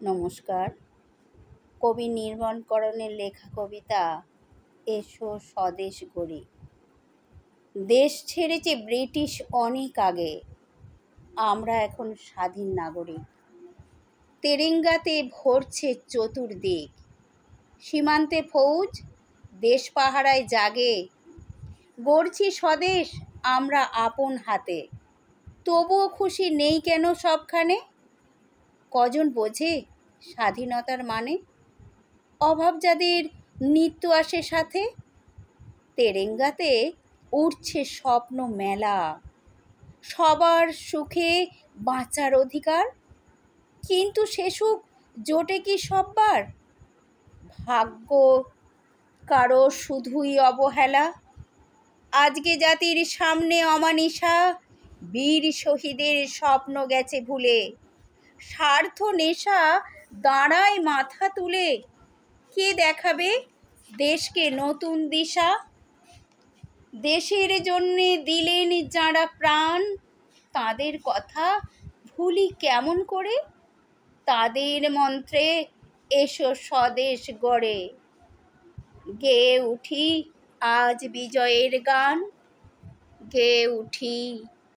নমস্কার। কবি নির্মলকরণের লেখা কবিতা এসো স্বদেশ গড়ি। দেশ ছেড়েছে ব্রিটিশ অনেক আগে, আমরা এখন স্বাধীন নাগরিক। তেরেঙ্গাতে ভরছে চতুর্দিক, সীমান্তে ফৌজ, দেশ পাহারায় জাগে। গড়ছি স্বদেশ আমরা আপন হাতে, তবুও খুশি নেই কেন সবখানে? কজন বোঝে স্বাধীনতার মানে? অভাব যাদের নিত্য আসে সাথে। তেরেঙ্গাতে উঠছে স্বপ্ন মেলা, সবার সুখে বাঁচার অধিকার। কিন্তু সে সুখ জোটে কি সববার? ভাগ্য কারো শুধুই অবহেলা। আজকে জাতির সামনে অমানিসা, বীর শহীদের স্বপ্ন গেছে ভুলে। স্বার্থ নেশা দাঁড়ায় মাথা তুলে, কে দেখাবে দেশকে নতুন দিশা? দেশের জন্যে দিলেন যাঁরা প্রাণ, তাদের কথা ভুলি কেমন করে? তাদের মন্ত্রে এসো স্বদেশ গড়ে, গেয়ে উঠি আজ বিজয়ের গান, গেয়ে উঠি